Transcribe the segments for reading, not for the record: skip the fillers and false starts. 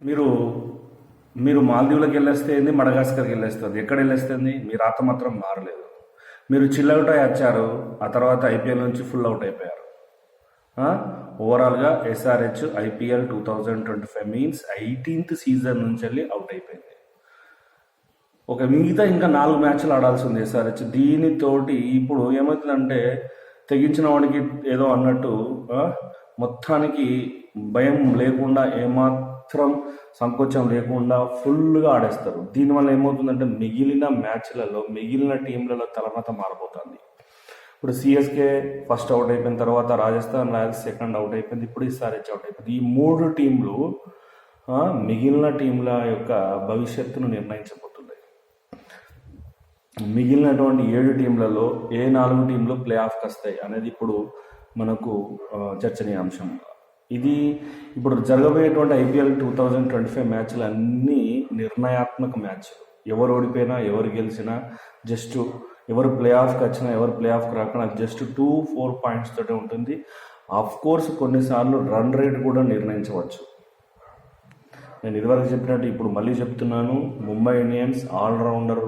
మీరు మీరు మాల్దీవులకు వెళ్ళేస్తేంది, మడగాస్కర్కి వెళ్ళేస్తుంది, ఎక్కడ వెళ్ళేస్తుంది, మీ రాత మాత్రం మారలేదు. మీరు చిల్ అవుట్ అయ్యి వచ్చారు, ఆ తర్వాత ఐపీఎల్ నుంచి ఫుల్ అవుట్ అయిపోయారు. ఓవరాల్గా SRH IPL 2025 means 18th season నుంచి వెళ్ళి అవుట్ అయిపోయింది. ఒక మిగతా ఇంకా 4 మ్యాచ్లు ఆడాల్సి ఉంది ఎస్ఆర్హెచ్. దీనితోటి ఇప్పుడు ఏమవుతుందంటే తెగించిన వాడికి ఏదో అన్నట్టు మొత్తానికి భయం లేకుండా, ఏమాత్రం సంకోచం లేకుండా ఫుల్గా ఆడేస్తారు. దీనివల్ల ఏమవుతుందంటే మిగిలిన మ్యాచ్లలో మిగిలిన టీంలలో తలరాత మారిపోతుంది. ఇప్పుడు సిఎస్కే ఫస్ట్ అవుట్ అయిపోయిన తర్వాత రాజస్థాన్ రాయల్స్ సెకండ్ అవుట్ అయిపోయింది, ఇప్పుడు ఎస్ఆర్హెచ్ అవుట్ అయిపోయింది. ఈ 3 టీంలు మిగిలిన టీంల యొక్క భవిష్యత్తును నిర్ణయించబోతున్నాయి. మిగిలినటువంటి 7 టీంలలో ఏ 4 టీంలు ప్లే ఆఫ్కి వస్తాయి అనేది ఇప్పుడు మనకు చర్చనీయాంశం. ఇది ఇప్పుడు జరగబోయేటువంటి ఐపీఎల్ 2025 మ్యాచ్లు అన్నీ నిర్ణయాత్మక మ్యాచ్లు. ఎవరు ఓడిపోయినా ఎవరు గెలిచినా జస్ట్ ఎవరు ప్లే ఆఫ్కి వచ్చినా ఎవరు ప్లే ఆఫ్కి రాకుండా జస్ట్ 2-4 పాయింట్స్ తోటే ఉంటుంది. ఆఫ్ కోర్స్ కొన్నిసార్లు రన్ రేట్ కూడా నిర్ణయించవచ్చు. నేను ఇదివరకు చెప్పినట్టు ఇప్పుడు మళ్ళీ చెప్తున్నాను, ముంబై ఇండియన్స్ ఆల్రౌండర్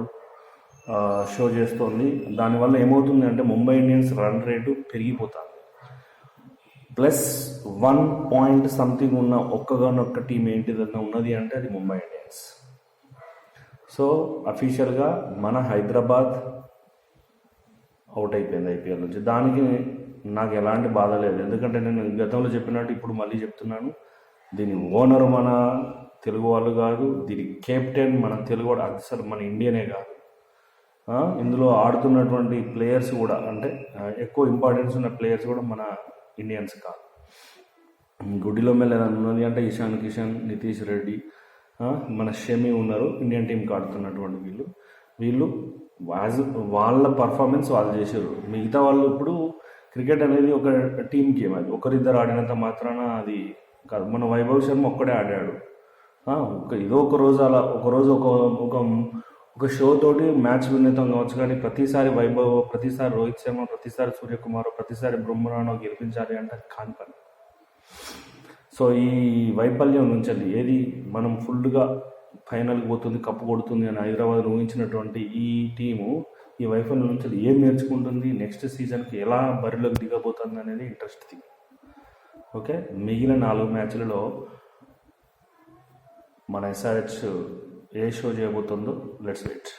షో చేస్తోంది. దానివల్ల ఏమవుతుంది అంటే ముంబై ఇండియన్స్ రన్ రేటు పెరిగిపోతుంది. +1 పాయింట్ సంథింగ్ ఉన్న ఒక్కగానొక్క టీం ఏంటిదన్నా ఉన్నది అంటే అది ముంబై ఇండియన్స్. సో అఫీషియల్గా మన హైదరాబాద్ అవుట్ అయిపోయింది ఐపీఎల్ నుంచి. దానికి నాకు ఎలాంటి బాధ లేదు, ఎందుకంటే నేను గతంలో చెప్పినట్టు ఇప్పుడు మళ్ళీ చెప్తున్నాను, దీని ఓనర్ మన తెలుగు వాళ్ళు కాదు, దీని కెప్టెన్ మన తెలుగు వాడు, అసలు మన ఇండియనే కాదు. ఇందులో ఆడుతున్నటువంటి ప్లేయర్స్ కూడా అంటే ఎక్కువ ఇంపార్టెన్స్ ఉన్న ప్లేయర్స్ కూడా మన ఇండియన్స్ కాదు. గుడిలో మెల్ల ఉన్నది అంటే ఇషాన్ కిషన్, నితీష్ రెడ్డి, మన షమి ఉన్నారు ఇండియన్ టీంకి ఆడుతున్నటువంటి వీళ్ళు వాళ్ళ పర్ఫార్మెన్స్ వాళ్ళు చేశారు. మిగతా వాళ్ళు ఇప్పుడు క్రికెట్ అనేది ఒక టీం గేమ్, అది ఒకరిద్దరు ఆడినంత మాత్రాన అది కాదు. మన వైభవ్ శర్మ ఒక్కడే ఆడాడు. ఏదో ఒక రోజు అలా ఒకరోజు ఒక షో తోటి మ్యాచ్ విన్నితం కావచ్చు, కానీ ప్రతిసారి వైభవ్, ప్రతిసారి రోహిత్ శర్మ, ప్రతిసారి సూర్యకుమార్, ప్రతిసారి బుమ్రాను గెలిపించాలి అంటే కాని పని. సో ఈ వైఫల్యం నుంచి ఏది మనం ఫుల్గా ఫైనల్కి పోతుంది, కప్పు కొడుతుంది అని హైదరాబాద్ ఊహించినటువంటి ఈ టీము ఈ వైఫల్యం నుంచి ఏం నేర్చుకుంటుంది, నెక్స్ట్ సీజన్కి ఎలా బరిలోకి దిగబోతుంది అనేది ఇంట్రెస్ట్ థింగ్. ఓకే, మిగిలిన 4 మ్యాచ్లలో మన ఎస్ఆర్హెచ్ ఏ షో చేయబోతుందో లెట్స్ వెయిట్.